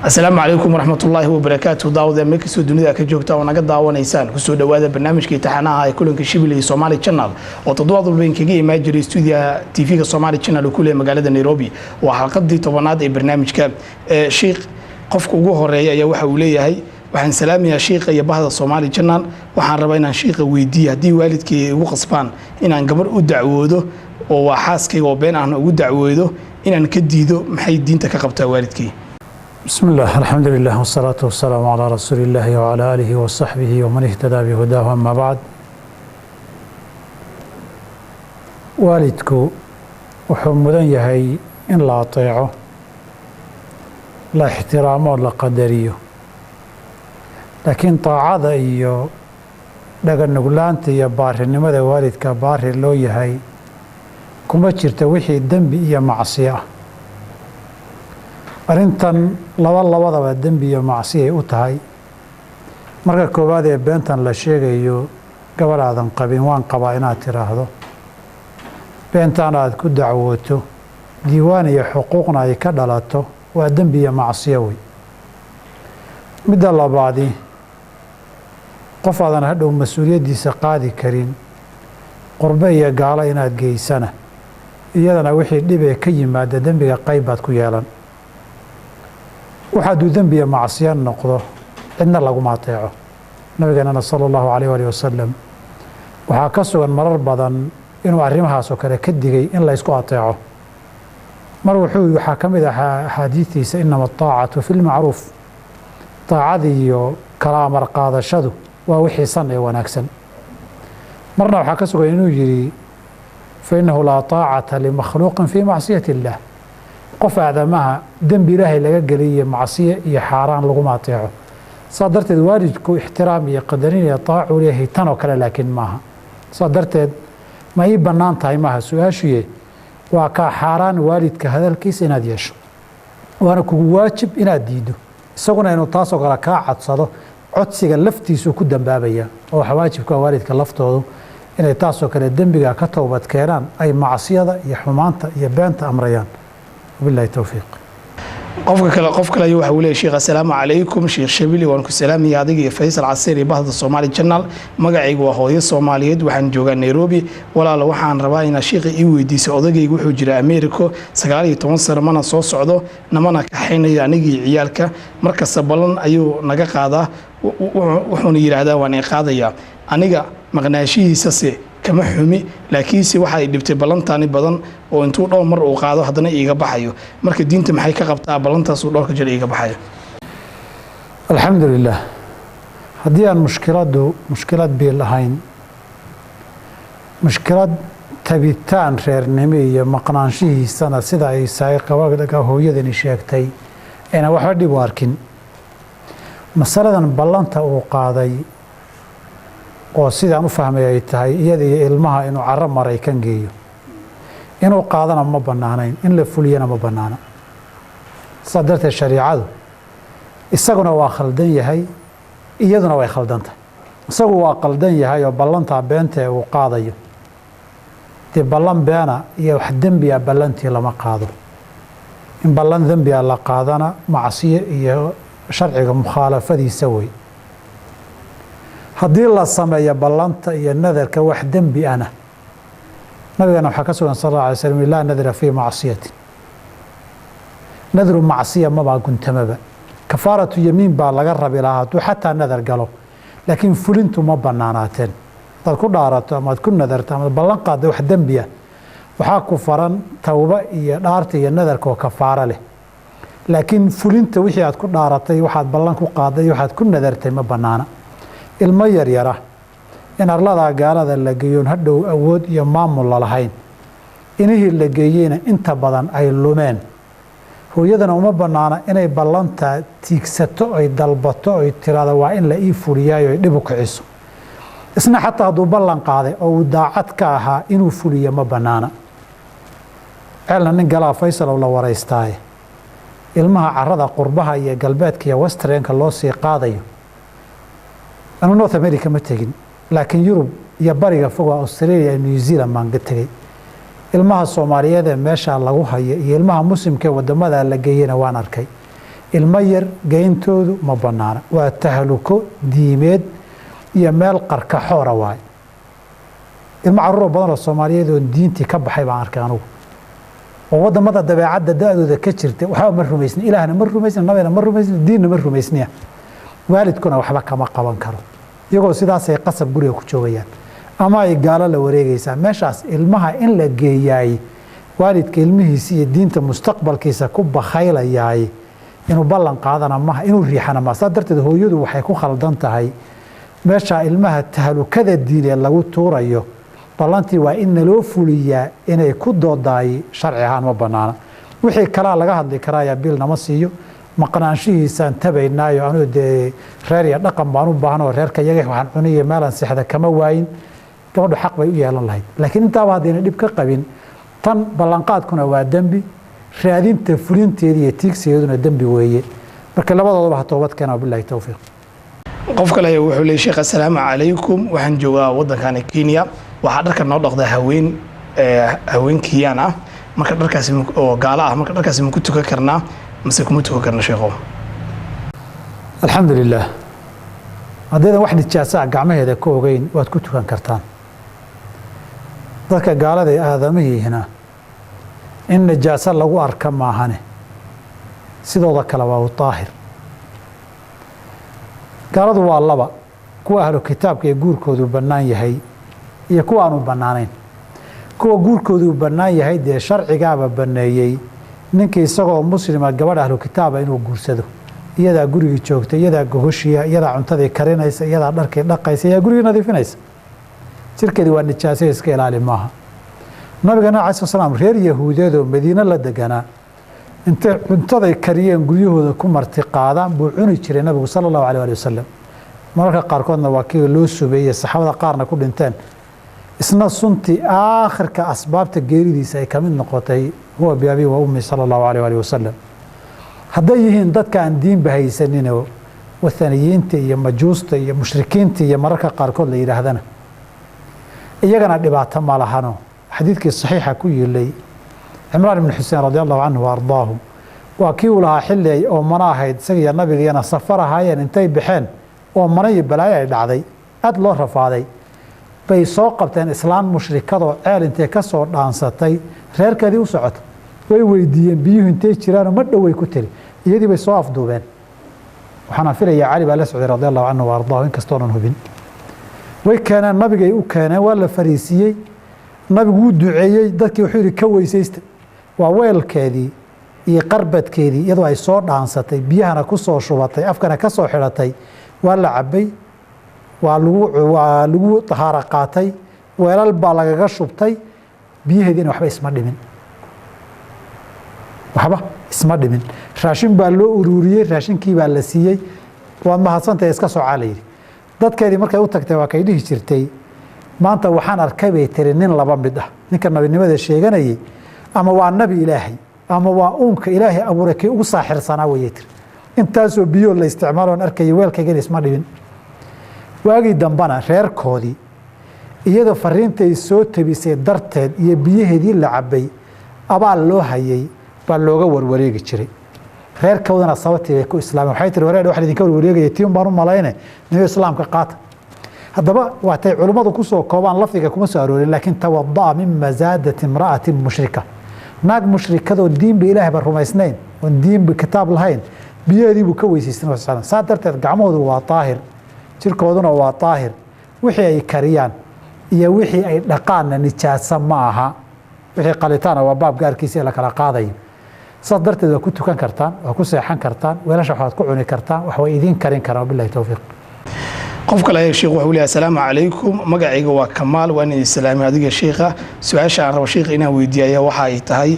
السلام عليكم ورحمة الله وبركاته. داود أمريكا سودانية كجوكتا ونقد دعوة نيسان كسود هذا برنامج كي تحنا هاي كلن كشبلي سومالي channel وتضوض بين كجي ماجري استوديو تي في سومالي channel وكل مقالة نيروبي وحلقة دي طبعاً برنامج ك شيخ قفك وجوه الرئي يا وحوليه هاي وحن سلام يا شيخ يا بهذا الصومالي channel وحن ربينا شيخ ويدي هدي والد كي وقصبان إن عن قبر ودعوده وحاسك وبين عن ودعوده إن عن كديده محي الدين تكقبته والدك. بسم الله الحمد لله والصلاة والسلام على رسول الله وعلى آله وصحبه ومن اهتدى بهداه أما بعد. والدك وحمدن يهي إن لا أطيعه لا احترامه ولا قدريه لكن طاعة إيو لقد نقولانت يا باري نمذا والدك باري لو يهي كما تشرتوحي الدنب إيا معصية arrintan labadaba dembi iyo macsi ay u tahay marka koowaad ee beentan la sheegayo gabadhaadan qabin waan qabaa inaad tiraahdo beentan aad ku dacwooto diiwaan iyo xuquuqna ay ka dhalato waa dembi iyo macsiyo wey midda labaadi qof aadan hadhow mas-uuliyaddiisa qaadi karin qurbe iyo gaalo inaad geysana iyadana wixii dhib ee ka yimaada dembiga qayb baad ku yeelan waxaaduu dembiya macsiya noqdo cidna laguma ateeco nabigeenana sala allahu calayh waalihi wasalam waxaa ka sugan marar badan inuu arrimahaasoo kale ka digay in la ysku ateeco mar waxaa ka mid ah axaadiistiisa inama ataacatu fi lmacruuf taacada iyo kala amar qaadashadu waa wixii san ee wanaagsan marna waxaa ka sugan inuu yidhi fa innahu laa taacata limakhluuqin fii macsiyati illaah qof aadamaha dembi ilaahay laga geliye macsiye iyo xaaraan laguma ateeco saa darteed waalidku ixtiraam iyo qadarin iyo taacu leeyahay tanoo kale laakiin maaha saa darteed ma ii bannaan tahay maaha su-aashuye waa kaa xaaraan waalidka hadalkiisa inaad yeesho waana kugu waajib inaad diiddo isaguna inuu taasoo kale kaa codsado codsiga laftiisuu ku dambaabaya oo waxa waajibka waalidka laftoodu inay taasoo kale dembiga ka towbad keenaan ay macsiyada iyo xumaanta iyo beenta amrayaan وبالله التوفيق. قف كلا يوحى ولي شيخ السلام عليكم شيخ شبيلي وانكو سلامي يا دقي فيصل عسيري بهذا الصومالي channel مقعي وهوي الصوماليد وحن جوغا نيروبي ولا لو وحان رباينا شيخ ايوي ديس اودغي وحو جرا امريكا 19 سنه mana soo socdo namana ka xinaya anigi ciyaalka marka sabalan ayuu naga qaadaa wuxuu yiraahdaa waan qaadaya aniga maqnaashihiisa kama xumi laakiinse waxa ay dhibtay ballantaani badan oo intuu dhowr mar uu qaado haddana iiga baxayo marka diinta maxay ka qabtaa ballantaas uu dhowrka jeer iiga baxayo alxamdulilah haddii aan mushkilad bil ahayn mushkilad tabitaan reernimo iyo maqnaanshihiisana sida ay saaqabaga hooyadani sheegtay ayna waxba dhib u arkin masaladan ballanta uu qaaday oo sidaan u fahmay ay tahay iyada iyo ilmaha inuu carro Maraykan geeyo inuu qaadana ma bannaanayn in la fuliyana ma bannaana saa darteed shariicadu isaguna waa khaldan yahay iyaduna way khaldantahay isagu waa qaldan yahay oo ballantaa beenta uu qaadayo dee ballan beena iyo wax dembiya ballantii lama qaado in ballan dembiya la qaadana macsiyo iyo sharciga mukhaalafadiisa wey haddii la sameeyo ballanta iyo nadarka wax dembi ana nabigana waxaa ka sugan sal alla alay slam laa nadra fii macsiyatin nadru macsiya mabaa guntamaba kafaaratu yamiin baa laga rabi lahaa hadduu xataa nadar galo laakiin fulintu ma bannaanaateen hadaad ku dhaarato amaad ku nadarto amaad ballan qaadda wax dembiya waxaa ku faran tawba iyo dhaarta iyo nadarka oo kafaaro leh laakiin fulinta wixii aad ku dhaaratay waxaad ballan ku qaaday waxaad ku nadartay ma bannaana ilmo yaryara in arladaa gaalada la geeyoon hadhow awood iyo maamul lalahayn inihii la geeyeyna inta badan ay lumeen hooyadana uma bannaana inay ballantaa tiigsato ay dalbato ay tiraado waa in la ii fuliyaayo ay dhib u kiciso isna xataa hadduu ballan qaaday oo uu daacad ka ahaa inuu fuliyo ma bannaana ceelna nin galaa faysal oo la waraystaaye ilmaha carrada qurbaha iyo galbeedka iyo westreenka loo sii qaadayo أنا نورث أمريكا ما تجين لكن يوروب يا باريغا فوق أستراليا نيوزيلاند ما نقتري ilmaha Soomaaliyeed ee meesha lagu hayo iyo ilmaha muslimka wadamada la geeyana waan arkay ilmo yar geyntoodu ma bannaana waa tahluko diimeed iyo meel qarkaxoora waaye ilmo carruur badan oo Soomaaliyeed oo diintii ka baxay baan arkay anugu oo wadamada dabeecadda da'dooda ka jirtay waxa ma rumaysnin ilaahna ma rumaysnin nabina ma rumaysnin diinna ma rumaysniya waalidkuna waxba kama qaban karo iyagoo sidaas ay qasab guriga ku joogayaan ama ay gaalo la wareegaysaa meeshaas ilmaha in la geeyaay waalidka ilmihiisa iyo diinta mustaqbalkiisa ku bakhaylayaay inuu ballan qaadana maaha inuu riixana maaha saa darteed hooyadu waxay ku khaldan tahay meesha ilmaha tahalukada diineed lagu tuurayo ballantii waa in naloo fuliyaa inay ku doodaay sharci ahaan ma bannaana wixii kalaa laga hadli karaayaa bil nama siiyo maqnaanshihiisaan tabaynaayo anuu dee reer iyo dhaqan baan u baahnoo reerka yaga waxaan cuniyo meelaan seexda kama waayin gabadhu xaq bay u yeelan lahayd laakiin intaaba haddayna dhib ka qabin tan ballanqaadkuna waa dembi raadinta fulinteeda iyo tiigsigeeduna dembi weeye marka labadoodaba ha toobad keena billahi tawfiiq qof kale wuxuu leeyahay sheekh assalaamu calaykum waxaan joogaa waddankan Kenya waxaa dharka noo dhaqda haween Kenyan ah marka dharkaasi oo gaala ah marka dharkaasi ma ku tukan karnaa mise kuma tukan karnaa sheekho alxamdulilah haddaydan wax nijaasaa gacmaheeda ka ogeyn waad ku tukan kartaan dadka gaalada ee aadamihiina in najaaso lagu arka maahane sidooda kale waa u daahir gaaladu waa laba kuwa ahlu kitaabka ee guurkoodu bannaan yahay iyo kuwa aanu bannaanayn kuwa guurkoodu bannaan yahay dee sharcigaaba banneeyey ninkii isagoo muslima gabadh ahlu kitaaba inuu guursado iyadaa gurigii joogta iyadaa gohoshiya iyadaa cuntadii karinaysa iyadaa dharkii dhaqaysa iyadaa gurigii nadiifinaysa jirkeedii waa nijaaso iska ilaali maaha nabigana calaih salaam reer yahuudeed oo madiine la deganaa intay cuntaday kariyeen guryahooda ku marti qaadaan buu cuni jiray nabigu sala allahu alayh ali wasalam mararka qaarkoodna waa kii loo subeeyey saxaabada qaarna ku dhinteen isna suntii aakhirka asbaabta geeridiisa ay ka mid noqotay huwa biabii wa ummi sala allahu alayh ali wasalam hadday yihiin dadka aan diinba haysaninoo wathaniyiinta iyo majuusta iyo mushrikiinta iyo mararka qaarkood la yidhaahdana iyagana dhibaato ma lahano xadiidkii saxiixa ku yiilay cimraan ibn xuseen radi allahu canhu wa ardaahu waa kii uu lahaa xilli ay oomano ahayd isagiiyo nabigiyana safar ahaayeen intay baxeen oomano iyo balaayo ay dhacday aad loo rafaaday bay soo qabteen islaan mushrikadoo ceel intay ka soo dhaansatay reerkeedii u socota way weydiiyeen biyuhu intay jiraanoo ma dhoway ku tiri iyadii bay soo afduubeen waxaana filayaa cali baa la socday radi allahu canhu wa ardaahu inkastoonan hubin way keeneen nabigay u keeneen waa la fariisiiyey nabigu wuu duceeyey dadkii wuxuu yidhi ka weysaysta waa weelkeedii iyo qarbadkeedii iyadoo ay soo dhaansatay biyahana ku soo shubatay afkana ka soo xidhatay waa la cabbay waa lagu tahaaro qaatay weelal baa lagaga shubtay biyaheediina waxba isma dhimin raashin baa loo ururiyey raashinkii baa la siiyey waad mahadsantahay iska socaa la yidhi dadkeedii markay u tagtay waa kay dhihi jirtay maanta waxaan arkay bay tiri nin laba mid ah ninka nabinimada sheeganayay ama waa nabi ilaahay ama waa uunka ilaahay abuuray kii ugu saaxirsanaa wayay tiri intaasoo biyoo la isticmaaloon arkayay weelkaygana isma dhibin waagii dambana reerkoodii iyadoo fariintay soo tabisay darteed iyo biyaheedii la cabbay abaal loo hayay baa looga warwareegi jiray reerkoodana sababtii bay ku islaameen waxay tiri wareer waxa idinka warwareegaya tiin baan u malayne niyo islaamka qaata haddaba waatay culummadu ku soo koobaan lafdiga kuma soo aroorin laakiin tawada'a min masaadati imra'atin mushrika naag mushrikadoo diinba ilaahay ba rumaysnayn oon diinba kitaab lahayn biyaheedii buu ka weysaysan saa darteed gacmahoodu waa daahir jirkooduna waa daahir wixii ay kariyaan iyo wixii ay dhaqaanna nijaaso ma aha wixii qalitaana waa baab gaarkiisa ee la kala qaadayo saas darteed waa ku tukan kartaan waa ku seexan kartaan weelasha waxaad ku cuni kartaan wax way idiin karin karaan billahi tawfiiq qof kale sheekh wuxuu leeyahay assalaamu calaykum magacayga waa Kamaal waan idin salaamay adiga sheekha su'aasha aan rabo sheekh inaan weydiiyo waxa ay tahay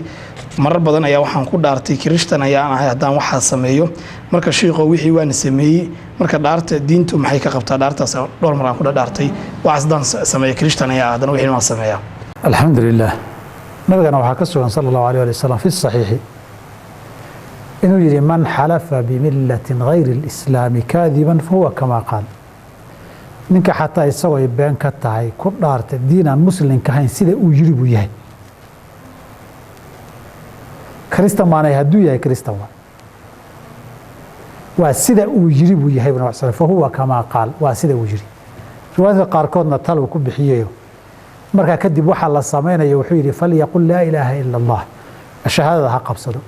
marar badan ayaa waxaan ku dhaartay Kirishtan ayaan ahay haddaan waxa sameeyo marka sheekho wixii waan sameeyay marka dhaarta diintu maxay ka qabtaa dhaartaas dhowr mar aan ku dhaartay waxaan sameeyay Kirishtan ayaa haddana wixii ma sameeyaa alxamdulilah nabigana waxaa ka sugan sala allahu alayh ali wasalam fi saxiixi inuu yidhi man xalafa bimillatin gayri alislaami kaadiban fahuwa kamaa qaal ninka xataa isagoo ay been ka tahay ku dhaartay diin aan muslimka ahayn sida uu yiri buu yahay kristan maanay hadduu yahay kristan waa waa sida uu yiri buu yahay ibn Mas'ud fahuwa kama qaal waa sida uu yiri riwaayadka qaarkoodna talo ku bixiyeeyo marka kadib waxa la sameeyo wuxuu yiri fal yaqul la ilaha illa Allah shahaadada ha qabsado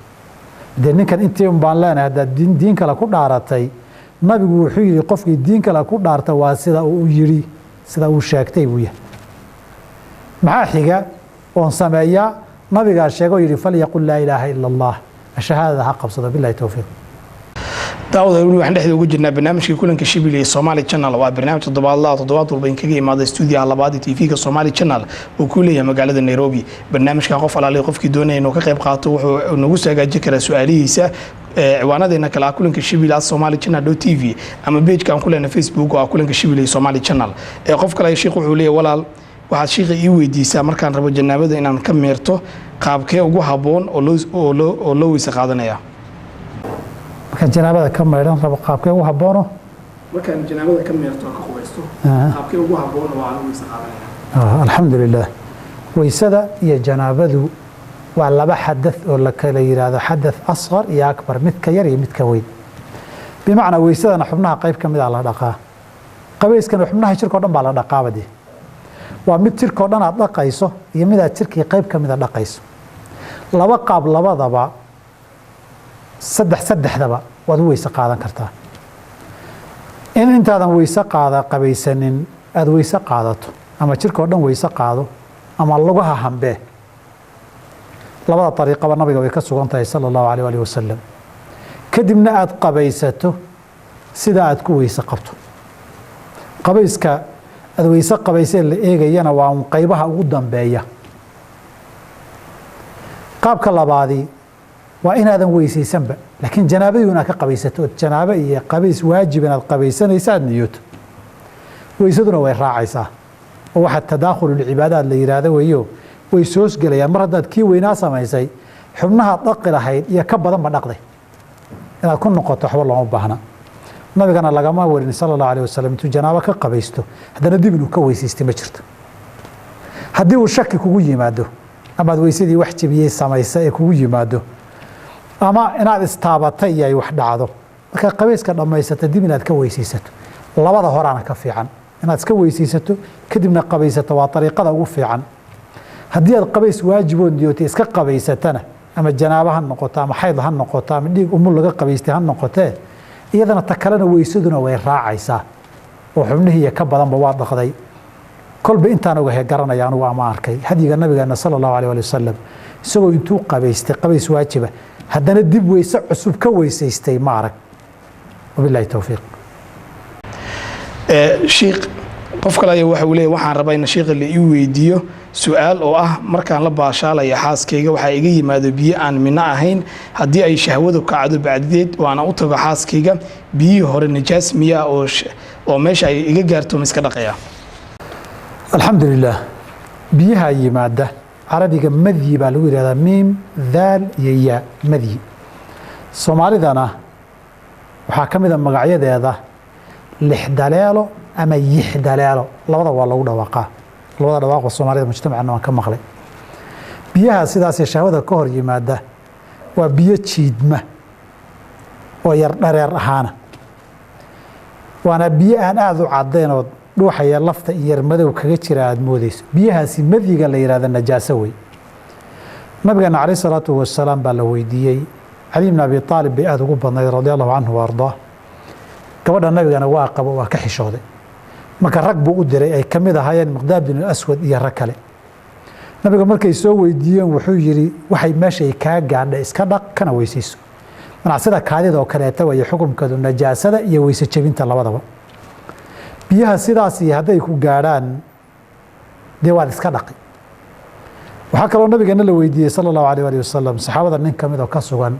ninkan intii baan leenahay hada diin kala ku dhaaratay nabigu wuxuu yiri qofkii diin kala ku dhaarta waa sida uu yiri sida uu sheegtay buu yahay maxaa xiga oo sameeya nabiga sheego yiri fal yaqul la ilaha illa Allah shahaadada ha qabsado billahi tawfiiq daawada waxaan dhexda ugu jirnaa barnaamijka kulanka Shibili ee Somali Channel waa barnaamij toddobaad walba in kaga imaada stuudiyaha labaad ee TV-ga Somali Channel oo ku leeyahay magaalada Nairobi barnaamijka qof alaali qofkii doonaya inuu ka qayb qaato wuxuu nagu sagaajin karaa su'aalihiisa ciwaanadeena kala kulanka Shibili Somali Channel.tv ama page-ka aan ku leenahay Facebook oo kulanka Shibili Somali Channel qof kale sheekh wuxuu leeyahay walaal waxaad sheekha ii weydiisaa markaan rabo janaabada inaan ka meerto qaabkee ugu haboon oo loo weysa qaadanaya markaan janaabada ka meeran rabo qaabkee ugu haboono markaan janaabada ka meerto ka qubaysto qaabkee ugu haboon oo aan weysa qaadanaya alxamdulillaah weysada iyo janaabadu waa laba xadath oo la kala yiraahdo xadath asghar iyo akbar mid ka yar iyo mid ka weyn bimacnaa weysadana xubnaha qayb ka mid ah la dhaqaa qabayskana xubnaha jirka oo dhan baa la dhaqaa badii waa mid jirka oo dhan aad dhaqayso iyo mid aad jirkii qayb ka mid ah dhaqayso laba qaab labadaba saddexdaba waad u weysa qaadan kartaa in intaadan weysa qabaysanin aad weysa qaadato ama jirka oo dhan weysa qaado ama lugaha hambee labada ariiqaba nabiga way ka sugan tahay sala allahu alayh alihi wasalam kadibna aad qabaysato sida aad ku weyse qabto qabayska aad weyse qabaysee la eegayana waa un qaybaha ugu dambeeya qaabka labaadii waa inaadan weysaysanba laakiin janaabadii inaad ka qabaysato janaabo iyo qabays waajib inaad qabaysanaysa aad niyooto weysaduna way raacaysaa oo waxa tadaakhulul cibaadaad la yiraahdo weeyo way soos galayaan mar haddaad kii weynaa samaysay xubnaha dhaqi lahayd iyo ka badanba dhaqday inaad ku noqoto waxba looma baahna nabigana lagama warin sallallahu alayhi wasallam intuu janaabo ka qabaysto haddana dib inuu ka weysaystay ma jirto haddii uu shaki kugu yimaado ama weysadii wax jabiyey samaysay ee kugu yimaado ama inaad istaabatay iyo ay wax dhacdo marka qabayska dhamaysata dib inaad ka weysaysato labada horaana ka fiican inaad iska weysaysato kadibna qabaysato waa ariiqada ugu fiican haddii aad qabays waajibood niyootay iska qabaysatana ama janaabo ha noqoto ama xayd ha noqoto ama dhiig umul laga qabaystay ha noqotee iyadana ta kalena weysaduna way raacaysaa oo xubnihii ka badanba waa dhaqday kolba intaan ogahay garanaya anugu ama arkay hadiga nabigeena sallallahu alayhi wasallam isagoo intuu qabaystay qabays waajiba haddana dib weyse cusub ka weysaystay ma arag wabillahi tawfiiq sheekh qof kale ayaa waxa uu leeyahay waxaan rabaa in sheekha la ii weydiiyo su'aal oo ah markaan la baashaalaya xaaskayga waxa iga yimaado biyo aan mina ahayn haddii ay shahwadu kacdo bacdideed oo aan u tago xaaskayga biyihii hore najaas miyaa oo meesha ay iga gaarto ma iska dhaqaya alxamdulillaah biyaha yimaada carabiga madyi baa lagu yidhahdaa miim daal iyo yaa madyi soomaalidana waxaa ka mid a magacyadeeda lixdaleelo ama yixdaleelo labada waa lagu dhawaaqaa labada dhawaaqo soomaalida mujtamacana waan ka maqlay biyaha sidaasee shahwada ka hor yimaada waa biyo jiidma oo yar dhareer ahaana waana biyo aan aada u caddayn oo dhuuxaya lafta iyo yar madow kaga jira aada moodeyso biyahaasi madyiga la yihahda najaaso wey nabigeena calayh salaatu wasalaam baa la weydiiyey cali bn abi aalib bay aada ugu badnayd radia allahu canhu wa ardaa gabadha nabigana waa qabo waa ka xishooday marka rag buu u diray ay ka mid ahaayeen miqdaad bin aswad iyo rag kale nabiga markay soo weydiiyeen wuxuu yidhi waxay meeshay kaa gaadha iska dhaq kana weysayso manacsida kaadida oo kaleeta weeye xukumkeedu najaasada iyo weyse jebinta labadaba biyaha sidaasi hadday ku gaadhaan dee waad iska dhaqi waxaa kaloo nabigeena la weydiiyey sala allahu alayh ali wasalam saxaabada nin ka mid oo ka sugan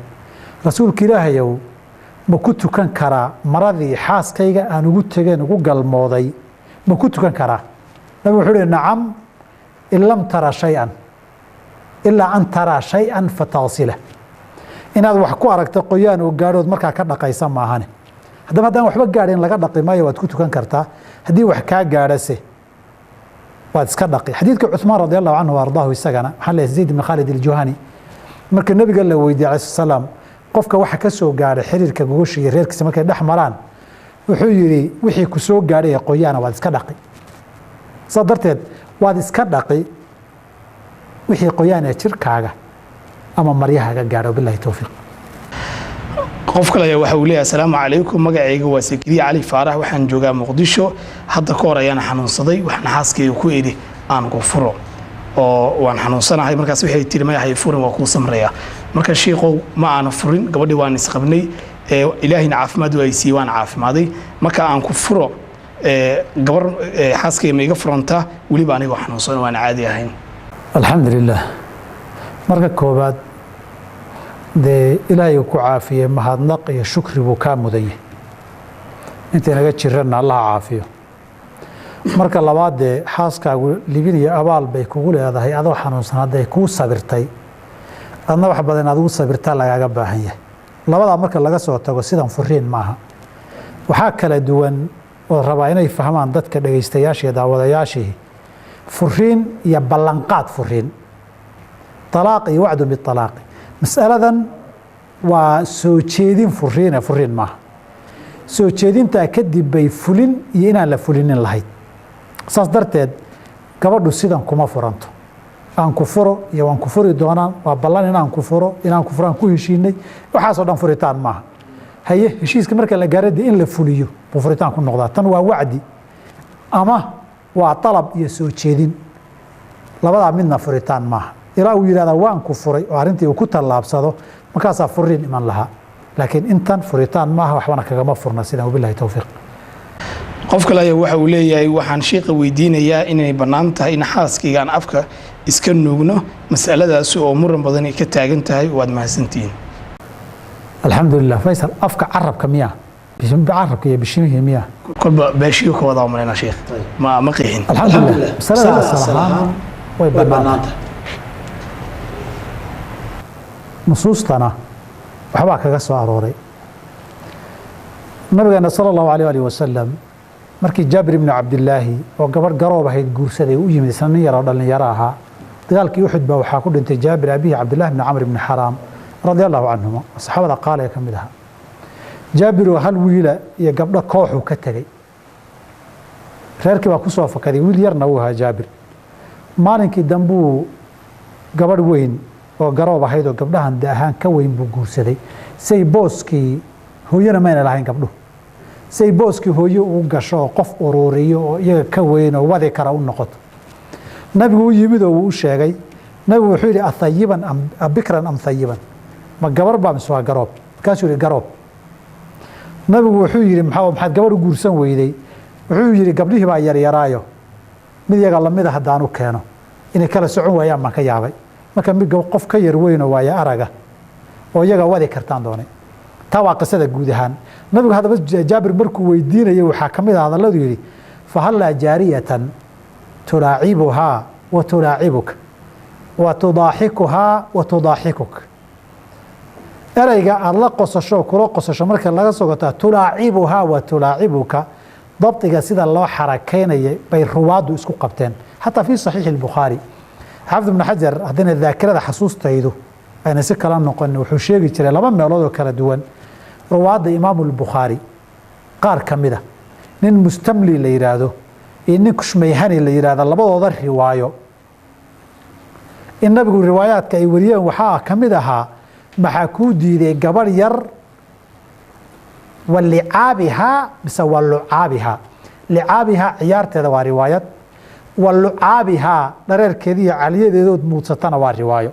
rasuulka ilaahayow ma ku tukan karaa maradii xaaskayga aan ugu tegeen ugu galmooday ma ku tukan karaa nabigu wuxuu uhi nacam in lam tara shay-an ilaa an taraa shay-an fataqsila inaad wax ku aragto qoyaan oo gaadhood markaa ka dhaqaysa maahane haddaba haddaan waxba gaadhin laga dhaqi maayo waad ku tukan kartaa haddii wax kaa gaadhase waad iska dhaqi xadiidka cuثmaan radi allahu canhu ardaahu isagana waxaan leeyahay zayd ibn khaalid aljuhani marka nabiga la weydiiyey alayh salaam qofka waxa ka soo gaadhay xiriirka gogosha iyo reerkiisa markay dhex maraan wuxuu yidhi wixii ku soo gaadhay ee qoyaana waad iska dhaqi saa darteed waad iska dhaqi wixii qoyaan ee jirkaaga ama maryahaaga gaadho bilahi towfiiq qof kale ayaa waxa uu leeyahay asalaamu calaykum magacayga waa Sakriye Cali Faarax waxaan joogaa Muqdisho hadda ka hor ayaan xanuunsaday waxaan xaaskeyga ku idhi aan ku furo oo waan xanuunsanahay markaas waxay tiri ma yahay furin waa ku samreeya marka sheekhow ma aan furin gabadhii waan isqabnay ilaahina caafimaad ay siiyay waan caafimaaday marka aan ku furo gabar xaaskeyga ma iga furanta waliba aniga xanuunsan waan caadi ahayn alxamdulilah marka koobaad dee ilaahay ku caafiyey mahadnaq iyo shukri buu kaa mudanyay inta naga jirana allah caafiyo marka labaad dee xaaskaagu libin iyo abaal bay kugu leedahay adoo xanuunsan hadday kuu sabirtay adna wax badan aad ugu sabirtaa lagaaga baahan yahay labadaa marka laga soo tago sidan furiin maaha waxaa kala duwan oo rabaa inay fahmaan dadka dhegaystayaasha iyo daawadayaashii furiin iyo ballanqaad furiin طلاق iyo wacdu biطalaaqi mas'aladan waa soo jeedin furiin furiin maaha soo jeedintaa kadib bay fulin iyo inaan la fulinin lahayd saas darteed gabadhu sidan kuma furanto aan ku furo iyo waan ku furi doonaan waa ballan inaan ku furo aan ku heshiinay waxaasoo dhan furitaan maaha haye heshiiska marka la gaaro in la fuliyo buu furitaan ku noqdaa tan waa wacdi ama waa طalab iyo soo jeedin labadaa midna furitaan maaha ilaa uu yidhahdaa waan ku furay oo arrintii uu ku tallaabsado markaasaa furiin iman lahaa laakiin intan furitaan maaha waxbana kagama furna sidan wabilahi towfiiq qof kale ayaa waxa uu leeyahay waxaan sheekha weydiinayaa inay bannaan tahay in xaaskayga aan afka iska nuugno mas'aladaasi oo muran badan ay ka taagan tahay waad mahadsantihiin alxamdulilah faysal afka carabka miya carabka iyo bishimihii miya kolba beeshiyo ka wadaa malayna sheekh ma qeexin alxamdulilah masalada asal ahaan way bannaantahay nusuustana waxbaa kaga soo arooray nabigeena sala allahu alayh alihi wasalam markii jaabir ibnu cabdilaahi oo gabadh garoob ahayd guursaday u yimid isna nin yaroo dhallinyaro ahaa dagaalkii uxud baa waxaa ku dhintay jaabir abihi cabdillahi bni camr ibni xaraam radia allahu canhuma saxaabada qaale ee ka mid ahaa jaabiroo hal wiila iyo gabdho kooxuu ka tegey reerkii baa ku soo fakaday wiil yarna wuu ahaa jaabir maalinkii dambuu gabadh weyn oo garoob ahayd oo gabdhahan de ahaan ka weyn buu guursaday say booskii hooyana mayna lahayn gabdhuhu say booskii hooye uu gasho oo qof ururiyo oo iyaga ka weyn oo wadi kara u noqoto nabigu u yimid oo wuu u sheegay nabigu wuxuu yidhi athayiban bikran am thayiban ma gabar baa mise waa garoob markaasuu yidhi garoob nabigu wuxuu yidhi maxaad gabadh u guursan weyday wuxuu yidhi gabdhihii baa yaryaraayo mid iyaga lamida haddaan u keeno inay kala socon waayaan baan ka yaabay marka mid qof ka yar weynoo waaya araga oo iyaga wadi kartaan doonay taa waa qisada guud ahaan nabigu haddaba jaabir markuu weydiinayay waxaa ka mid ah hadalladu yidhi fahallaa jaariyatan tulaacibuhaa wa tulaacibuka wa tudaaxikuhaa wa tudaaxikuk ereyga aada la qosasho kula qosasho marka laga soo gotaa tulaacibuhaa wa tulaacibuka dabdiga sida loo xarakaynayay bay ruwaaddu isku qabteen xataa fii saxiixi albukhaari xaafid ibnu xajar haddayna daakirada xasuustaydu ayna si kala noqon wuxuu sheegi jiray laba meelood oo kala duwan ruwaadda imaamu albukhaari qaar ka mida nin mustamli la yidhaahdo iyo nin kushmayhani la yidhahdo labadooda riwaayo in nabigu riwaayaadka ay wariyeen waxaa ka mid ahaa maxaa kuu diiday gabarh yar wa licaabihaa mise wa lucaabihaa licaabihaa ciyaarteeda waa riwaayad wa lucaabihaa dhareerkeeda iyo caliyadeedood muudsatana waa riwaayo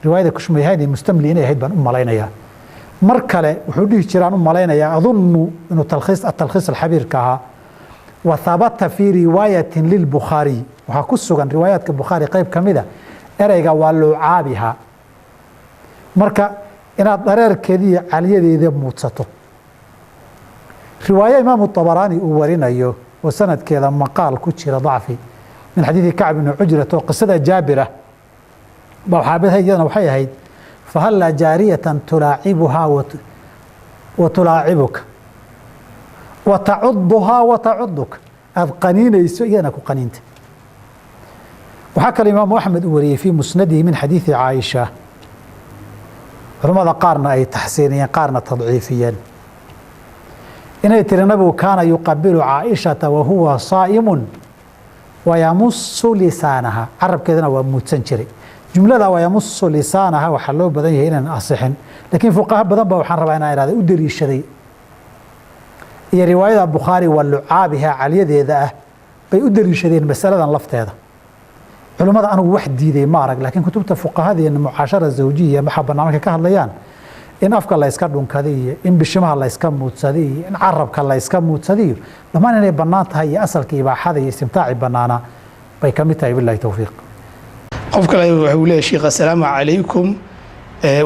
riwaayada kushmayhani mustamli inay ahayd baan u malaynayaa mar kale wuxuu dhihi jiraan u malaynayaa adunnu inuu atalkhiis alxabiirka ahaa wa habata fii riwaayatin lilbukhaariy waxaa ku sugan riwaayaadka bukhaari qayb ka mida ereyga waa lucaabihaa marka inaad dhareerkeeda iyo caliyadeeda muudsato riwaayo imaamu طabaraani uu warinayo oo sanadkeeda maqaal ku jira dacfi min xadiidi kacb ibni cujrat oo qisada jaabirah iyadana waxay ahayd fahallaa jaariyatan tulaacibuhaa wa tulaacibuka wa tacuduhaa wa tacuduka aada qaniinayso iyadana ku qaniinta waxaa kale imaamu axmed uu wariyey fii musnadihi min xadiidi caaisha culimmada qaarna ay taxsiiniyeen qaarna tadciifiyeen inay tiri nabigu kaana yuqabilu caaishata wahuwa saa'imun wayamusu lisaanaha carabkeedana waa muudsan jiray jumlada wayamusu lisaanaha waxaa loo badan yahay inaan asixin laakiin fuqaha badan baa waxaan rabaa inaan ihahda u daliishaday iyo riwaayada bukhaari wa lucaabiha caliyadeeda ah bay u daliishadeen masaladan lafteeda culimmada anigu wax diiday ma arag laakiin kutubta fuqahadeena mucaashara zawjiya maxaa barnaamijka ka hadlayaan in afka la iska dhunkaday iyo in bishimaha la iska muudsaday iyo in carabka la iska muudsaday iyo dhammaan inay bannaan tahay iyo asalka ibaaxada iyo istimtaaci bannaana bay ka mid tahay billahi towfiiq qof kale wuxuu leeyahay sheekh assalaamu calaykum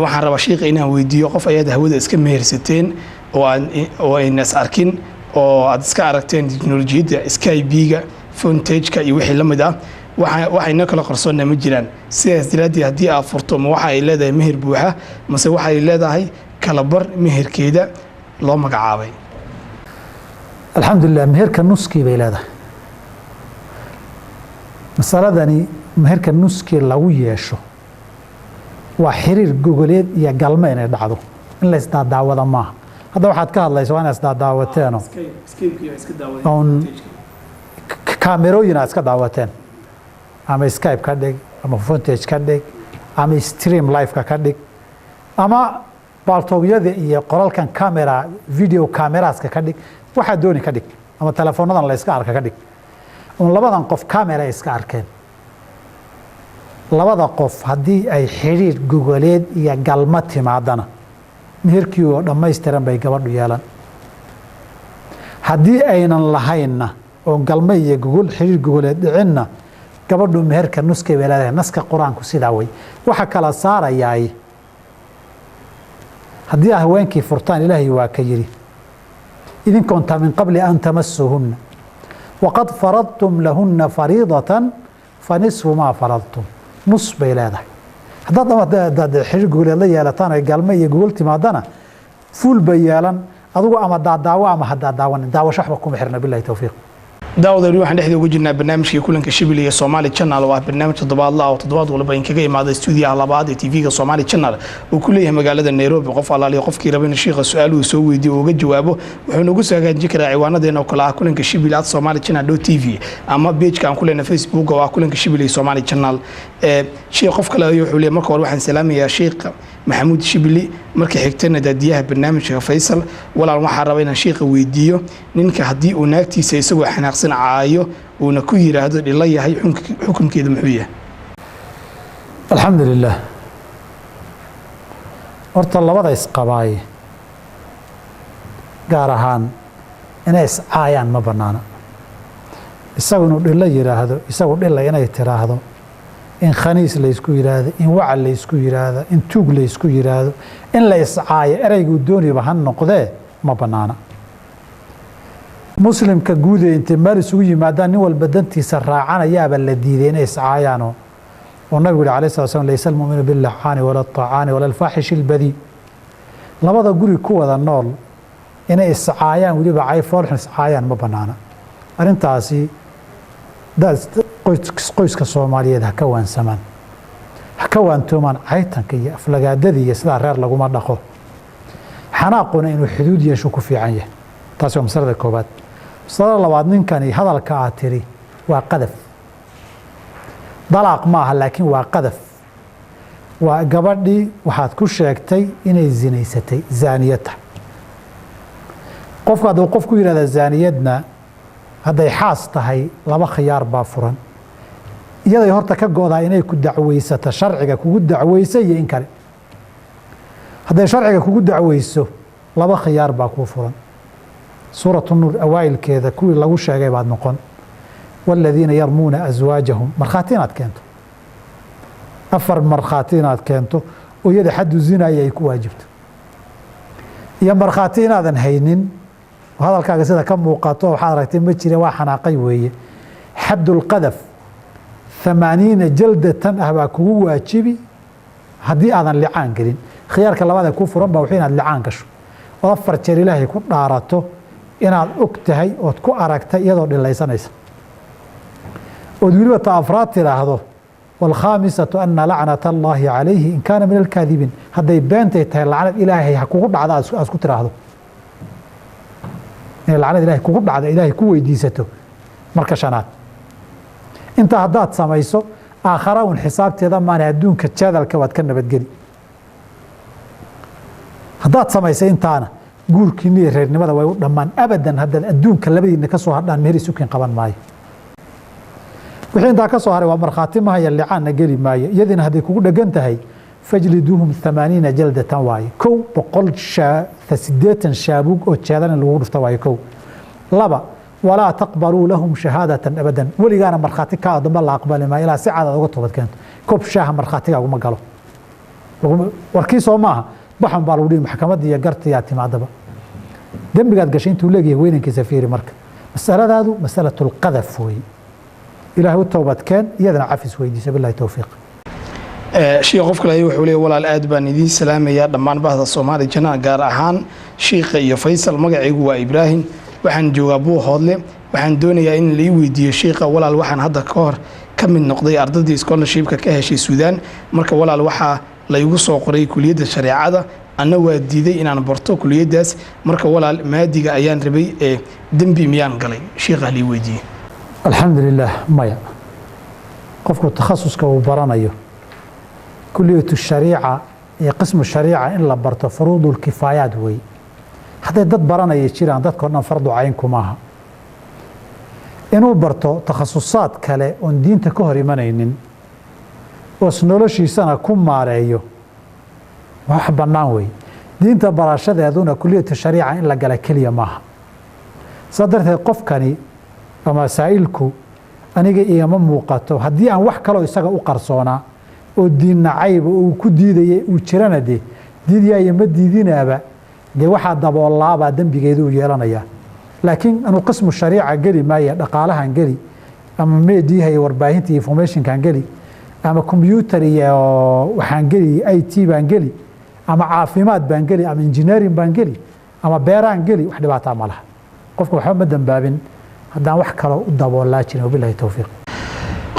waxaan rabaa sheekh inaan weydiiyo qof ayaad hawada iska mehersateen oo ayna is arkin oo aad iska aragteen teknolojiyadda Skype-ga Fontage-ka iyo wixii la mid ah waxayna kala qarsoonna ma jiraan sidaas daraaddeed haddii aad furto ma waxa ay leedahay meher buuxa mase waxa ay leedahay kala bar meherkeeda loo magacaabay alxamdulilah meherka nuskii bay leedahay masaladani meherka nuskii lagu yeesho waa xiriir gogoleed iyo galmo inay dhacdo in la isdaadaawada maaha hadda waxaad ka hadlaysa waa inaa isdaadaawateeno kaamerooyin aad iska daawateen ama Skype ka dhig ama Fontage ka dhig ama stream live-ka ka dhig ama baaltoogyada iyo qolalkan camera video cameraska ka dhig waxaa dooni ka dhig ama teleefoonadan la iska arka ka dhig labadan qof camera iska arkeen labada qof haddii ay xiriir gogoleed iyo galmo timaadana meherkii oo dhammaystiran bay gabadhu yeelan haddii aynan lahaynna oo galmo iyo xiriir gogoleed dhicinna gabadhu meherka nuskay bay leedahay naska qur-aanku sidaa way waxa kala saarayaay haddii haweenkii furtaan ilaahay waa ka yidhi idinkoonta min qabli an tamasuhunna waqad faradtum lahunna fariidatan fanisfu maa faradtum nus bay leedahay haddaad xiriir gogoleed la yeelataan ay galmo iyo gogol timaadana fuul bay yeelan adigu ama daadaawo ama hadaadaawanin daawasho waxba kuma xirna billahi towfiiq daawadaani waxaan dhexda uga jirnaa barnaamijkii kulanka Shibili ee Somali Channel oo ah barnaamij toddobaadle ah oo toddobaad walba in kaga imaada stuudiyaha labaad ee TV-ga Somali Channel oo ku leeyahay magaalada Nairobi qof alaaliyo qofkii raba in sheekha su'aaluhu soo weydiiyo oo uga jawaabo wuxuu nagu soo hagaajin karaa ciwaanadeena oo kala ah kulanka Shibili at somalichannel.tv ama page-ka aan ku leenahay Facebook oo ah kulanka Shibili Somali Channel sheekh qof kale wuxuu leeyahay marka hore waxaan salaamayaa sheekha maxamuud Shibili marka xigtana daadiyaha barnaamijka Faysal walaal waxaan rabaa inaan sheekha weydiiyo ninka haddii uu naagtiisa isagoo xanaaqsan caayo uuna ku yiraahdo dhila yahay xukunkeeda muxuu yahay alxamdulilah horta labada isqabaay gaar ahaan inay iscaayaan ma bannaana isagu inuu dhilo yidhaahdo isagu dhila inay tiraahdo in khaniis laysku yidhaahdo in wacal laysku yidhaahdo in tuug laysku yidhaahdo in la iscaayo erayguu dooniba ha noqdee ma bannaana muslimka guud ee intay meel isugu yimaadaan nin walba dantiisa raacanayaaba la diiday inay iscaayaanoo oo nabigu yihi alayhi salatu wasallam laysa almu'minu billacaani wala alطacaani wala alfaaxishi albadii labada guri ku wada nool inay iscaayaan weliba cayfoolxun iscaayaan ma bannaana arrintaasi qoyska Soomaaliyeed ha ka waansamaan ha ka waantoomaan caytanka iyo aflagaadada iyo sidaa reer laguma dhaqo xanaaquna inuu xuduud yeesho ku fiican yahay taasi waa masalada koobaad masalada labaad ninkani hadalka aad tiri waa qadaf dalaaq maaha laakiin waa qadaf waa gabadhii waxaad ku sheegtay inay zinaysatay zaaniyadta qofka hadduu qof ku yidhahda zaaniyadna hadday xaas tahay laba khiyaar baa furan iyaday horta ka go'daa inay ku dacwaysato sharciga kugu dacwayso iyo in kale hadday sharciga kugu dacwayso laba khiyaar baa kuu furan suuratu nuur awaa'ilkeeda kuwii lagu sheegay baad noqon waaladiina yarmuuna aswaajahum markhaati inaad keento afar markhaati inaad keento oo iyada xaddu zinaya ay ku waajibto iyo markhaati inaadan haynin hadalkaaga sida ka muuqato waxaad aragtay ma jira waa xanaaqay weeye xaddulqadaf 80 jaldatan ah baa kugu waajibi haddii aadan licaan gelin khiyaarka labaad ee kuu furan baa wuxuu inaad licaan gasho oo 4 jeer ilaahay ku dhaarato inaad og tahay ood ku aragtay iyadoo dhilaysanaysa ood weliba ta afraad tiraahdo والخامسة أن لعنة الله عليه إن كان من الكاذبين هذا بينتي تهي لعنة إلهي كوكب عدا أسكت راهدو لعنة إلهي كوكب عدا إلهي كوي ديسته مركشانات انت هدات سميسو آخرون حساب تيدا ما نهدون كتشاذا الكواد كنا بتقلي هدات سميسو انت أنا قول كمية غير نماذا ويقول أبدا هذا الدون كاللبدي إنك سوى هدان مهري سوكين قبان ماي وحين ذاك صهر ومرخاتمها يلي عنا قلي ماي يدين هذيك ودقنتهي فجلدوهم 80 جلدة واي كو بقول ثسديت شابوك أو تشادن الورف تواي كو لبا ولا تقبلوا لهم شهادة أبدا ولي أنا مرخاتي كاظم الله أقبل ما إلى سعادة وقتها كانت كوب شاه مرخاتي أو ما قالوا وركيسوا معها بحن بالولي محكمة دي قرت ياتي مع دبا دم قاد قشين تولقي وينك سفيري مرك مسألة هذا مسألة القذف وي إلهي التوبة كان يدنا عفس ويدي سبيل الله التوفيق sheekh qofka la wuxuu leeyahay walaal aad baan idin salaamaya dhammaan bahda Soomaali jana gaar ahaan sheekha iyo Faysal magacaygu waa Ibrahim waxaan joogaa Buuhoodle waxaan doonayaa in la weydiiyo sheekha walaal waxaan hadda ka hor ka mid noqday ardadii scholarship-ka ka heshay Suudaan marka walaal waxa la igu soo qoray kuliyadda shariicada ana waa diiday inaan barto kuliyadaas marka walaal maadiga ayaan rabay dambi miyaan galay sheekha la weydiiyay alxamdulillaah maya qofku takhasuska uu baranayo كلية الشريعة قسم الشريعة إن لبرت فروض الكفايات وي حتى دد برانا يشير عن دد كنا فرض عينكم معها إنه برتو تخصصات كلا أن دين تكهري منين وسنولشي سنة كم ماريو وحب الناوي دين تبراشة هذون كلية الشريعة إن لقى كلية معها صدرت قف كاني أما سائلكو أنا جي إمام موقته هدي أن وحكلو يسقى أقرصونا ودين عيب وكديد وشرنا دي دي ما ديدينابا دي واحد دبا الله بعد دنبيgeedu yeelanaya laakiin anu qismu shariica gali maaya dhaqaalahan gali ama media iyo warbaahinta information kan gali ama computer iyo waxaan gali IT baan gali ama caafimaad baan gali ama engineering baan gali ama beeraan gali wax dhibaato ma laha qofku waxa ma dambaabin hadaan wax kale u daboolaa jirin billahi tawfiiq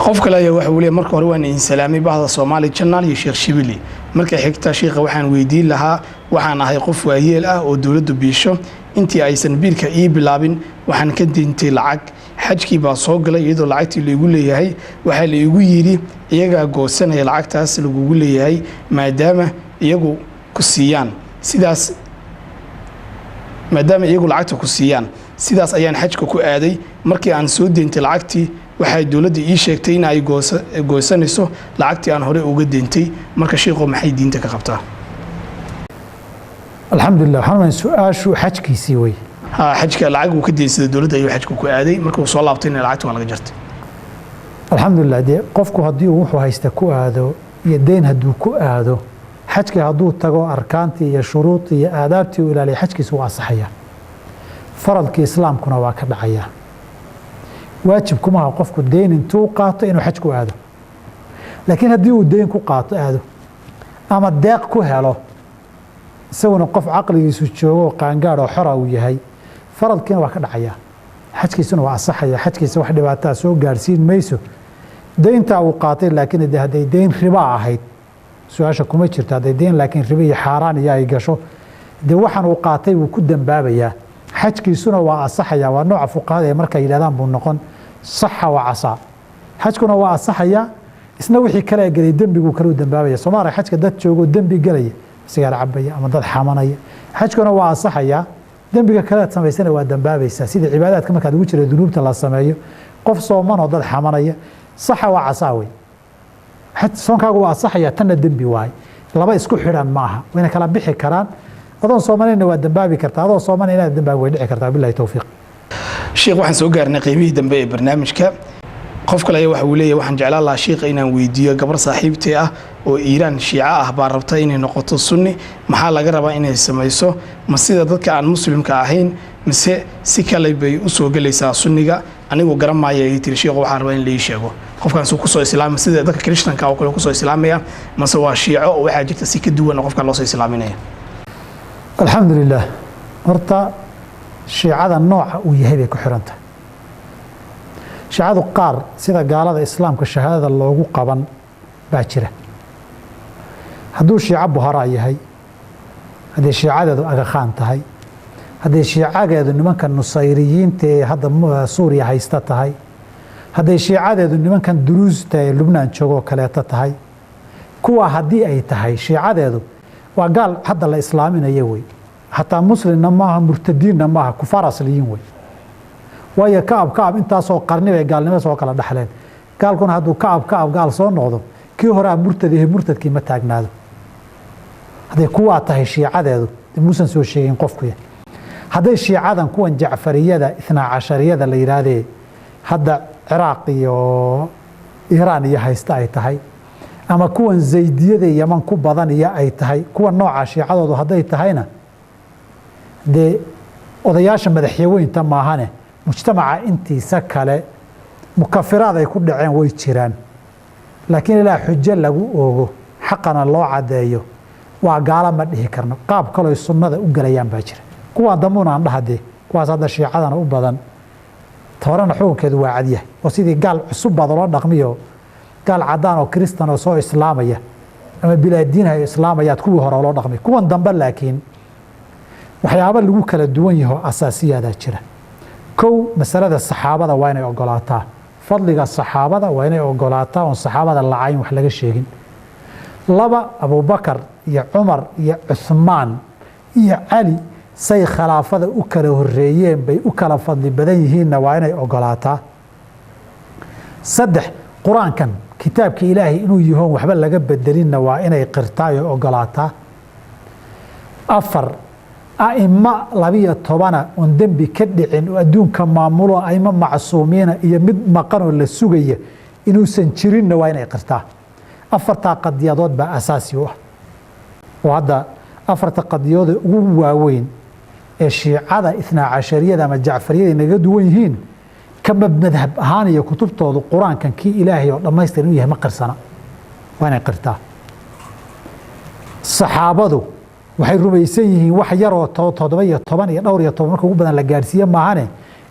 qof kale ayaa waxa uu leeyahay marka hore waan in salaamay bahda Soomaali channel iyo Sheekh Shibili marka xigta sheekha waxaan weydiin lahaa waxaan ahay qof waayeel ah oo dawladdu biisho intii aysan biilka ii bilaabin waxaan ka diintay lacag xajkii baa soo galay iyadoo lacagtii lagu leeyahay waxa la igu yiri iyaga goosanaya lacagtaas lagu leeyahay maadaama iyagu ku siiyaan sidaas maadaama iyagu lacagta ku siiyaan sidaas ayaan xajka ku aaday markii aan soo diintay lacagtii waxay dawladda ii sheegtay in ay goosanayso lacagtii aan hore uga deentay marka sheekhu maxay diinta ka qabtaa alxamdulillah waxaan su'aashu xajkiisii way xajka lacag uu ka deensay dawladda ayuu xajku ku aaday markuu soo laabtay in lacagtu waa laga jartay alxamdulillah de qofku haddii uu wuxuu haysta ku aado iyo deyn hadduu ku aado xajka hadduu tago arkaantii iyo shuruudii iyo aadaabtii uu ilaaliyo xajkiisu waa asaxaya faradkii islaamkuna waa ka dhacaya واجب كما قفك الدين انتو قاطع انه حج كو هذا لكن هدي الدين كو قاطع هذا اما الداق كو هلو سوى قف عقلي يسوجو قانقار او حرا وياهي فرض كان waa ka dhacaya xajkiisuna waa asaxaya xajkiisa wax dhibaato soo gaarsiin mayso deynta uu qaatay laakiin haday deyn riba ahayd su'aasha kuma jirto haday deyn laakiin riba iyo xaraan ay gasho de waxan uu qaatay uu ku dambaabaya xajkiisuna waa asaxaya waa nooc fuqaada ee markay yiraahdaan buu noqon saxa wa asa xajkuna waa asaxaya isna wixii kale galay dambigu kale u dambaabaya Soomaaliya xajka dad joogo dambi galaya sigaar cabaya ama dad xamanaya xajkuna waa asaxaya dambiga kale sameysana waa dambaabaysa sida cibaadaadka marka ugu jira dunuubta la sameeyo qof sooman oo dad xamanaya saxa wa asaawi xaj soonkaagu waa asaxaya tan dambi waay laba isku xidhan maaha wayna kala bixi karaan adoo Soomaaliyeed waa dambaabi kartaa adoo Soomaaliyeed dambaab way dhici kartaa billahi tawfiiq sheekh waxaan soo gaarnay qiimihii dambe ee barnaamijka qof kale waxa uu leeyahay waxaan jeclaan lahaa sheekh inaan weydiiyo gabar saaxiibtay ah oo Iiraan Shiica ah baa rabta inay noqoto Sunni maxaa laga rabaa inay samayso ma sida dadka aan muslimka ahayn mise si kale bay u soo galaysaa Sunniga anigu garamaaya ay tiri sheekh waxaan rabaa in la sheego qofkan soo ku soo islaamay sida dadka Kristaanka oo kale ku soo islaamaya mase waa Shiico oo waxa jirta si ka duwan qofka loo soo islaaminaya الحمد لله horta shiicada nooca uu yahay bay ku xiranta shiicadu qaar sida gaalada islaamka shahaadada loogu qaban baa jira hadduu shiico buharaa yahay hadday shiicadeedu agakhaan tahay hadday shiicadeedu nimanka nusayriyiinta ee hadda suuriya haysta tahay hadday shiicadeedu nimankan duruusta ee lubnaan joogoo kaleeto tahay kuwa haddii ay tahay shiicadeedu waa gaal hadda la islaaminayo wey xataa muslimna maaha murtadiinna maaha kufaar asliyiin wey waayo kacab intaasoo qarni bay gaalnimo soo kala dhaxleen gaalkuna hadduu kacab gaal soo noqdo kii horea murtad yahay murtadkii ma taagnaado hadday kuwaa tahay shiicadeedu muusan soo sheegin qofkuya hadday shiicadan kuwan jacfariyada itnaa cashariyada la yidhaahdee hadda ciraaq iyo iiraan iyo haysta ay tahay ama kuwan zaydiyada yaman ku badan iyo ay tahay kuwa nooca shiicadoodu hadday tahayna dee odayaasha madaxyaweynta maahane mujtamaca intiisa kale mukafiraad ay ku dhaceen way jiraan laakiin ilaa xujo lagu oogo xaqana loo caddeeyo waa gaala ma dhihi karno qaab kaloo sunnada u gelayaan baa jira kuwaan dambuuna aan dhahadee kuwaas hadda shiicadana u badan horena xukunkeedu waa cadyahay oo sidii gaal cusub baad loo dhaqmiyo gaal cadaan oo kristan oo soo islaamaya ama bilaadiinha islaamayaad kuwii hore loo dhaqmay kuwan dambe laakiin waxyaaba lagu kala duwan yaho asaasiyaadaa jira kow masalada saxaabada waa inay ogolaataa fadliga saxaabada waa inay ogolaataa oon saxaabada lacayn wax laga sheegin laba abubakar iyo cumar iyo cuhmaan iyo cali say khilaafada u kala horeeyeen bay u kala fadli badan yihiinna waa inay ogolaataa saddex qur-aankan kitaabka ilaahay inuu yahoon waxba laga bedelinna waa inay qirtaay oo ogolaataa afar a'imo 12 oon dembi ka dhicin oo adduunka maamulo a'imo macsuumiina iyo mid maqan oo la sugaya inuusan jirinna waa inay qirtaa afartaa qadiyadood baa asaasi u ah oo hadda afarta qadiyooda ugu waaweyn ee shiicada itnaa cashariyada ama jacfariyada naga duwan yihiin kama madhab ahaan iyo kutubtoodu qur-aankan kii ilaahay oo dhammaystiran inuu yahay ma qirsana waa inay qirtaa saxaabadu waxay rumaysan yihiin wax yaroo 7 iyo 10 iyo dhowr iyo 10 marka ugu badan la gaarsiiye maahane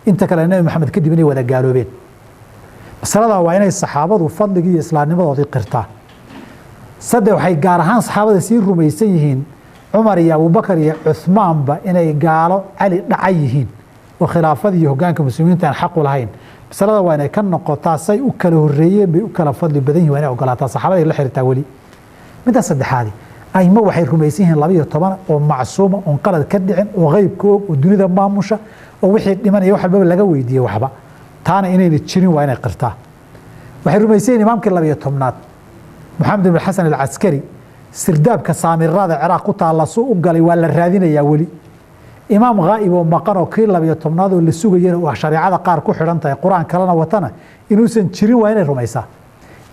inta kale nabi maxamed kadib inay wada gaaloobeen masalada waa inay saxaabadu fadligii iyo islaamnimadoodii qirtaa saddex waxay gaar ahaan saxaabada sii rumaysan yihiin cumar iyo abubakar iyo cuhmaanba inay gaalo cali dhacay yihiin oo khilaafadii iyo hoggaanka muslimiinta aan xaq u lahayn masalada waa inay ka noqotaa say u kala horreeyeen bay u kala fadli badan yihin waa inay ogolaataa saxaabada la xiriirtaa weli midda saddexaadi aymo waxay rumaysan yihiin 12 oo macsuuma oon qalad ka dhicin oo qeybka og oo dunida maamusha oo wixii dhimanaya wax walbaba laga weydiiyey waxba taana inayna jirin waa inay qirtaa waxay rumaysan yihiin imaamkii 12aad maxamed ibn xasan alcaskari sirdaabka saamirada ciraaq ku taalla suu u galay waa la raadinayaa weli imaam ghaa'ib oo maqan oo kii 12aad oo la sugayana waa shariicada qaar ku xidhan tahay qur-aan kalena watana inuusan jirin waa inay rumaysaa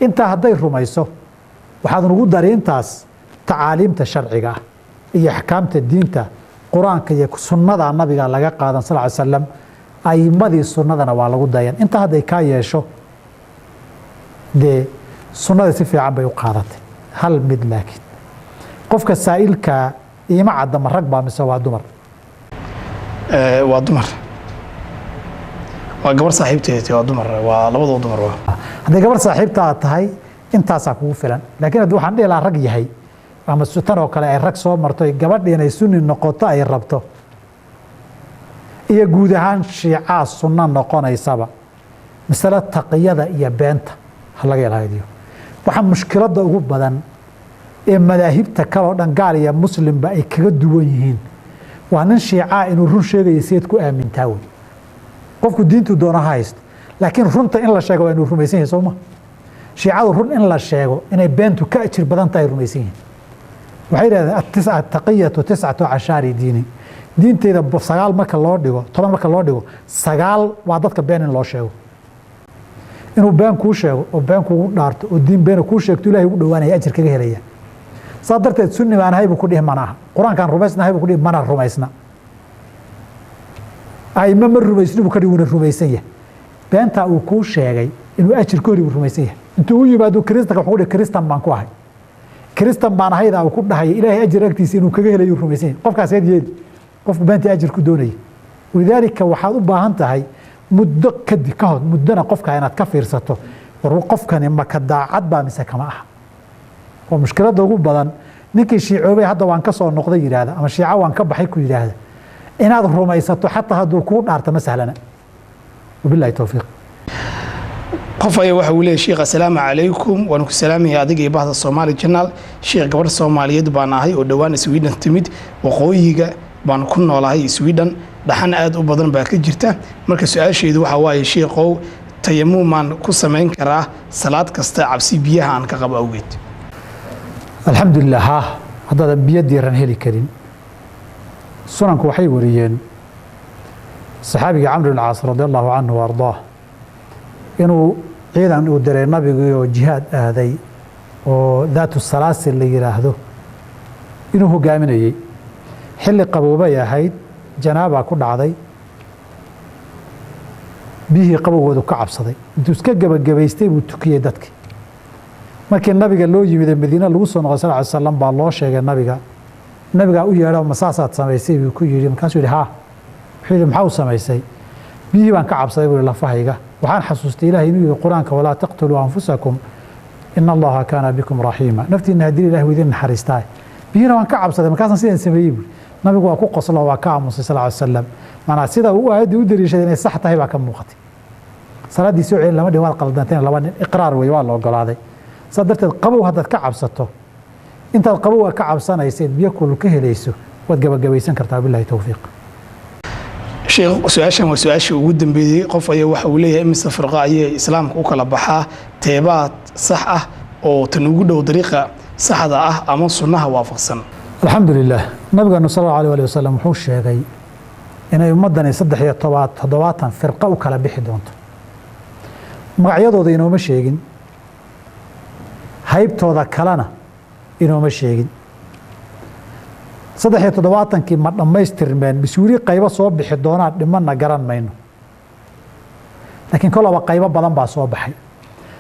intaa hadday rumayso waxaad nugu dari intaas tacaaliimta sharciga ah iyo axkaamta diinta qur-aanka iyo sunnada nabiga laga qaadan sal ly slam a'imadii sunnadana waa lagu dayan intaa hadday kaa yeesho dee sunnada si fiican bay u qaadatay hal mid laakiin qofka saa'ilka iima cadama rag baa mise waa dumar waa dumar waa gabar saaxiibteedii waa dumar waa labadoo dumar waa hadday gabar saaxiibtaa tahay intaasaa kugu filan laakiin haddii waxaan dhihi lahaa rag yahay ama tan oo kale ay rag soo marto gabadhii inay sunni noqoto ay rabto iyo guud ahaan shiicaa sunno noqonaysaba masale taqiyada iyo beenta ha laga ilaaliyo waxaa mushkiladda ugu badan ee madaahibta kaloo dhan gaal iyo muslimba ay kaga duwan yihiin waa nin shiicaa inuu run sheegayo sideed ku aamintaa wey qofku diintu doona ha haysto laakiin runta in la sheego waa inuu rumaysan yahay sooma shiicadu run in la sheego inay beentu ka ajir badan tahay rumaysan yihiin waxay yidhahdeen ataqiyatu 19 diini diinteeda 9 marka loo dhigo 10 marka loo dhigo 9 waa dadka been in loo sheego inuu been kuu sheego oo been kuugu dhaarto oo diin beena kuu sheegto ilaahay ugu dhowaanaya ajir kaga helaya saa darteed sunni baan ahay buu ku dhihi mana aha qur-aankaan rumaysnahay buu ku dhihi mana rumaysna aima ma rumaysni buu ka dhihi wuna rumaysan yahay beentaa uu kuu sheegay inuu ajir ka hori buu rumaysan yahay intuu u yimaado kiristanka wuxuu ku dhihi kiristan baan ku ahay kiristan baan ahayda uu ku dhahaya ilaahay ajir agtiisa inuu kaga helayo rumaysan yahay qofkaas heed yeeli qofku beentii ajir ku doonaya walidaalika waxaad u baahan tahay muddo kadib ka hor muddona qofka inaad ka fiirsato war qofkani maka daacad baa mise kama aha oo mushkiladda ugu badan ninkii shiicoobay hadda waan ka soo noqday yidhaahda ama shiica waan ka baxay ku yidhaahda inaad rumaysato xataa hadduu kuu dhaarta ma sahlana wabillahi towfiiq qof ayaa waxa uu leeyahay sheekh assalaamu calaykum waan ku salaamayaa adiga iyo bahda Soomaali Channel sheekh gabar Soomaaliyeed baan ahay oo dhawaan Sweden timid waqooyiga baan ku noolahay Sweden dhaxan aad u badan baa ka jirta marka su'aasheedu waxa waaye sheekhow tayamuman ku samayn karaa salaad kasta cabsi biyaha aan ka qabo awgeed alxamdulilah haddaad biyo diiran heli karin sunanku waxay wariyeen saxaabiga Camr ibn Caas radiyallahu anhu wa ardaah inuu ciidan uu diray nabiga oo jihaad aaday oo daatu salaasil la yiraahdo inuu hogaaminayay xilli qaboobay ahayd janaaba ku dhacday biyihii qabowgoodu ka cabsaday intuu iska gabagabaystay buu tukiyey dadkii markii nabiga loo yimid Madiina lagu soo noqday sallallahu alayhi wasallam baa loo sheegay nabiga u yeedhay masaasaad samaysay buu ku yiri markaasuu yidhi wuxuu maxaa u samaysay biyihii baan ka cabsaday buu lafahayga waxaan xasuustay ilaahay inuu yiri quraanka walaa taqtuluu anfusakum inna allaha kaana bikum rahiima naftiina hadii ilaahay idin naxariistaa biyihina waan ka cabsaday markaasaan sidaan sameeyey nabigu waa ku qoslo waa ka aamusay sallallahu alayhi wasallam maana sida uu aad u dariishaday inay sax tahay baa ka muuqatay salaadii soo celin lama dhiwaad qaldanteen laba nin iqraar way waa la ogolaaday sadarteed qabow haddaad ka cabsato intaad qabow ka cabsanaysid biyo kulul ka helayso waad gabagabaysan kartaa billahi tawfiiq sheekh su'aashan waa su'aashii ugu dambeeyay qof ayaa waxa uu leeyahay imise firqa ayay islaamka u kala baxaa teebaad sax ah oo tan ugu dhow dariiqa saxda ah ama sunnaha waafaqsan alxamdulilah nabigeenu sal allahu alayh wasalam wuxuu sheegay inay ummaddani 73 firqa u kala bixi doonto magacyadooda inooma sheegin haybtooda kalena inooma sheegin 73kii ma dhammaystirmeen bisuuri qaybo soo bixi doonaa dhimanna garan mayno laakiin kolaba qaybo badan baa soo baxay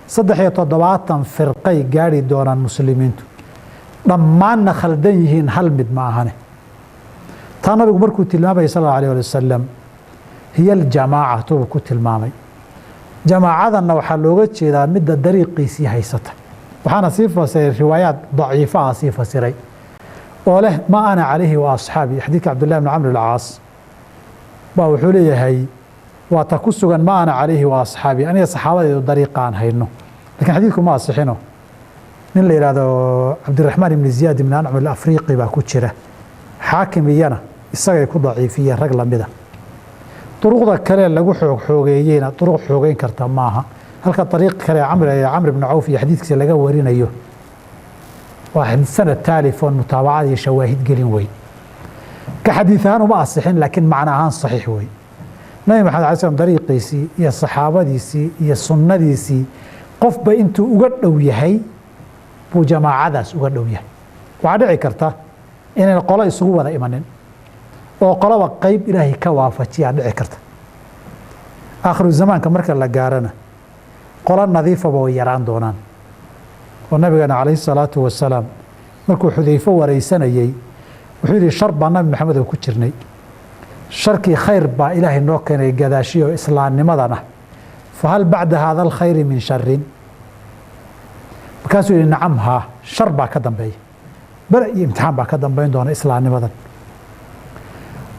73 firqay gaari doonaan muslimiintu dhammaanna khaldan yihiin hal mid ma ahane taa nabigu markuu tilmaamay sallallahu alayhi wasallam hiya aljamaaca tuu ku tilmaamay jamaacadanna waxaa looga jeedaa midda dariiqiisii haysata waxaana sii fasiray riwaayaad daciifa ah sii fasiray oo leh ma ana calayhi wa asxaabi xadiidka cabdullahi ibn camr al-caas baa wuxuu leeyahay waa ta ku sugan ma ana calayhi wa asxaabi aniga saxaabadeedu dariiqaan hayno laakiin xadiidku ma asixino nin la yidhaahdo cabdiraxmaan ibn ziyaad ibn ancam al-afriiqi baa ku jira xaakim iyana isagay ku daciifiyeen rag lamida duruqda kale lagu xoogeeyeyna duruq xoogeyn karta maaha halka dariiq kale camr ibn cawf iyo xadiidkiisa laga warinayo waa sanad taalif oo mutaabacad iyo shawaahid gelin wey ka xadiid ahaan uma asixin laakiin macno ahaan saxiix wey nabi maxamed alay slam dariiqiisii iyo saxaabadiisii iyo sunnadiisii qofba intuu uga dhow yahay buu jamaacadaas uga dhow yahay waxaa dhici karta inaan qolo isugu wada imanin oo qoloba qayb ilaahay ka waafajiyaa dhici karta aakhiru zamaanka marka la gaarana qolo nadiifaba way yaraan doonaan oo nabigeena calayhi salaatu wasalaam markuu xudayfo wareysanayey wuxuu yidhi shar baa nabi maxamed oo ku jirnay sharkii khayr baa ilaahay noo keenay gadaashiyo islaamnimadan ah fahal bacda haada alkhayri min sharin markaasuu yidhi nacam haa shar baa ka dambeeya bere iyo imtixaan baa ka dambeyn doona islaamnimadan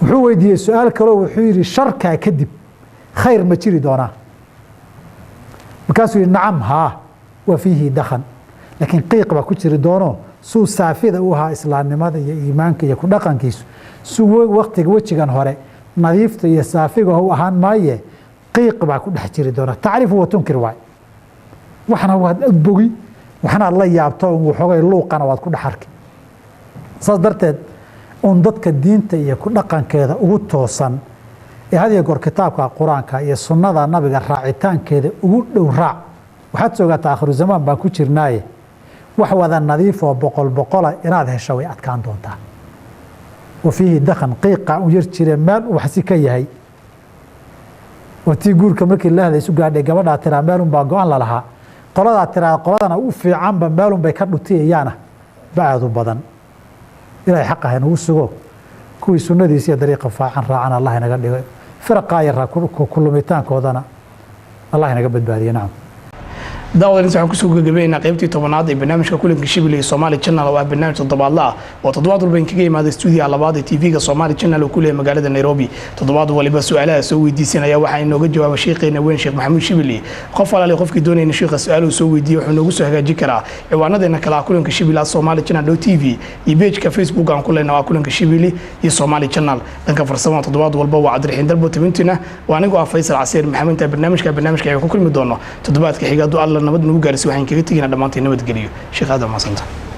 wuxuu weydiiyey su-aal kaleo wuxuu yidhi sharkaa kadib khayr ma jiri doonaa markaasuu yidhi nacam haa wa fiihi dakhan laakiin qiiq baa ku jiri doono suu saafida u ahaa islaamnimada iyo iimaanka iyo ku dhaqankiisu suu waktiga wejigan hore nadiifta iyo saafiga u ahaan maaye qiiq baa ku dhex jiri doona tacriif wa tunkir waay waxna waad bogi waxnaad la yaabto waxoogay luuqana waad ku dhex arki saas darteed un dadka diinta iyo ku dhaqankeeda ugu toosan ee had iyo goor kitaabka qur-aanka iyo sunnada nabiga raacitaankeeda ugu dhow raac waxaad soogaata aakhiru zamaan baan ku jirnaaye wax wada nadiif oo boqola inaad hesho way adkaan doontaa wa fiihi dakhan qiiqa u yar jire meel uu waxsi ka yahay oo tii guurka markii la hadlaysu gaadhay gabadhaa tiraa meelunbaa go-an lalahaa qoladaa tiraa qoladana u fiicanba meelunbay ka dhutiyayaana ba-aadu badan ilaahay xaq ah inagu sugo kuwii sunnadiisa iyo dariiqa faacan raacan allah inaga dhigo firaqaa yara ku lumitaankoodana allah inaga badbaadiye nacam daawadana waxaan kusoo gabagabeynaa qaybtii 10aad ee barnaamijka kulanka Shibli ee Somali Channel oo ah barnaamij toddobaadle ah oo toddobaad walba kaga yimaada studio labaad ee TV-ga Somali Channel oo ku leeyahay magaalada Nairobi toddobaad waliba su'aalaha soo weydiisanaya waxa inooga jawaaba sheekheena weyn Sheekh Maxamuud Shibli qof walaal qofkii doonayna sheekha su'aalo soo weydiiyo wuxuu noogu soo hagaajin karaa ciwaanadeena kala kulanka Shibli Somali Channel TV iyo page-ka Facebook aan ku leenahay kulanka Shibli iyo Somali Channel dhanka farsamada toddobaad walba waa Cabdiraxiin Dalbo tabintina waa anigu ah Faysal Casiir Maxamed barnaamijka ay ku kulmi doono toddobaadka xiga Allah nabad nagu gaarsiiyo waxaan kaga tagaynaa dhamaantii nabad geliyo sheekh Adam Xasan